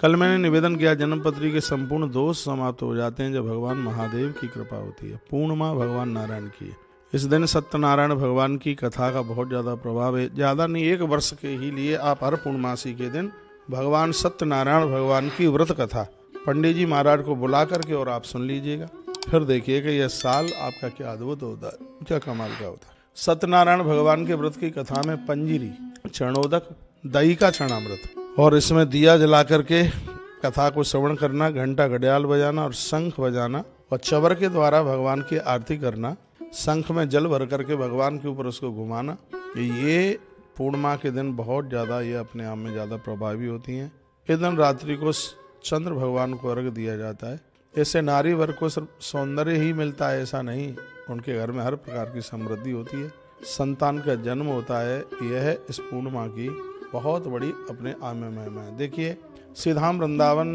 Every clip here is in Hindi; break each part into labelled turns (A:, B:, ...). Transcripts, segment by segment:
A: कल मैंने निवेदन किया जन्मपत्री के संपूर्ण दोष समाप्त हो जाते हैं जब भगवान महादेव की कृपा होती है। पूर्णिमा भगवान नारायण की है। इस दिन सत्यनारायण भगवान की कथा का बहुत ज़्यादा प्रभाव है। ज़्यादा नहीं, 1 वर्ष के ही लिए आप हर पूर्णमासी के दिन भगवान सत्यनारायण भगवान की व्रत कथा पंडित जी महाराज को बुला करके और आप सुन लीजिएगा। फिर देखिएगा यह साल आपका क्या अद्भुत होता है, क्या कमाल का होता है। सत्यनारायण भगवान के व्रत की कथा में पंजीरी, चरणोदक, दही का चरणामृत और इसमें दिया जला करके कथा को श्रवण करना, घंटा घड़ियाल बजाना और शंख बजाना और चवर के द्वारा भगवान की आरती करना, शंख में जल भर करके भगवान के ऊपर उसको घुमाना, ये पूर्णिमा के दिन बहुत ज़्यादा ये अपने आप में ज़्यादा प्रभावी होती हैं। इस दिन रात्रि को चंद्र भगवान को अर्घ दिया जाता है। इससे नारी वर्ग को सिर्फ सौंदर्य ही मिलता है ऐसा नहीं, उनके घर में हर प्रकार की समृद्धि होती है, संतान का जन्म होता है। यह इस पूर्णिमा की बहुत बड़ी अपने आप में महिमा है। देखिए, सीधाम वृंदावन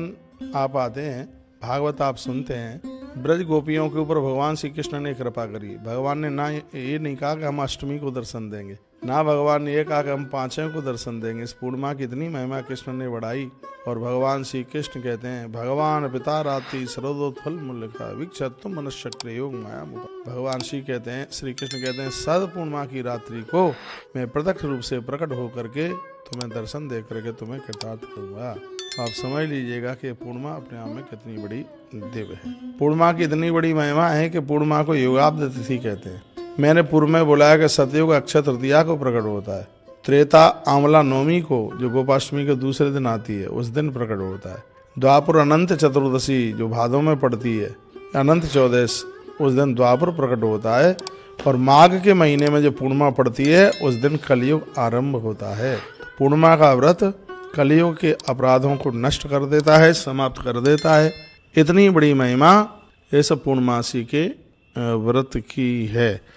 A: आप आते हैं, भागवत आप सुनते हैं, ब्रज गोपियों के ऊपर भगवान श्री कृष्ण ने कृपा करी। भगवान ने ना ये नहीं कहा कि हम अष्टमी को दर्शन देंगे, ना भगवान ने ये कहा कि हम पांचों को दर्शन देंगे। इस पूर्णिमा की इतनी महिमा कृष्ण ने बढ़ाई और भगवान श्री कृष्ण कहते हैं, भगवान पिता रात्रि सर्वोत्फल मूल्य का विक्षत तुम मनुष्य योग माया मुपा। भगवान श्री कृष्ण कहते हैं सद पूर्णिमा की रात्रि को मैं प्रत्यक्ष रूप से प्रकट होकर के तुम्हें दर्शन दे करके तुम्हें कृतार्थ करूंगा। आप समझ लीजिएगा कि पूर्णिमा अपने आप में कितनी बड़ी दिव्य है। पूर्णिमा की इतनी बड़ी महिमा है कि पूर्णिमा को युगाब्द तिथि कहते हैं। मैंने पूर्व में बुलाया कि सतयुग अक्षय तृतीया को प्रकट होता है, त्रेता आंवला नवमी को जो गोपाष्टमी के दूसरे दिन आती है उस दिन प्रकट होता है, द्वापुर अनंत चतुर्दशी जो भादों में पड़ती है, अनंत चौदश उस दिन द्वापुर प्रकट होता है, और माघ के महीने में जो पूर्णिमा पड़ती है उस दिन कलयुग आरंभ होता है। पूर्णिमा का व्रत कलयुग के अपराधों को नष्ट कर देता है, समाप्त कर देता है। इतनी बड़ी महिमा इस पूर्णमासी के व्रत की है।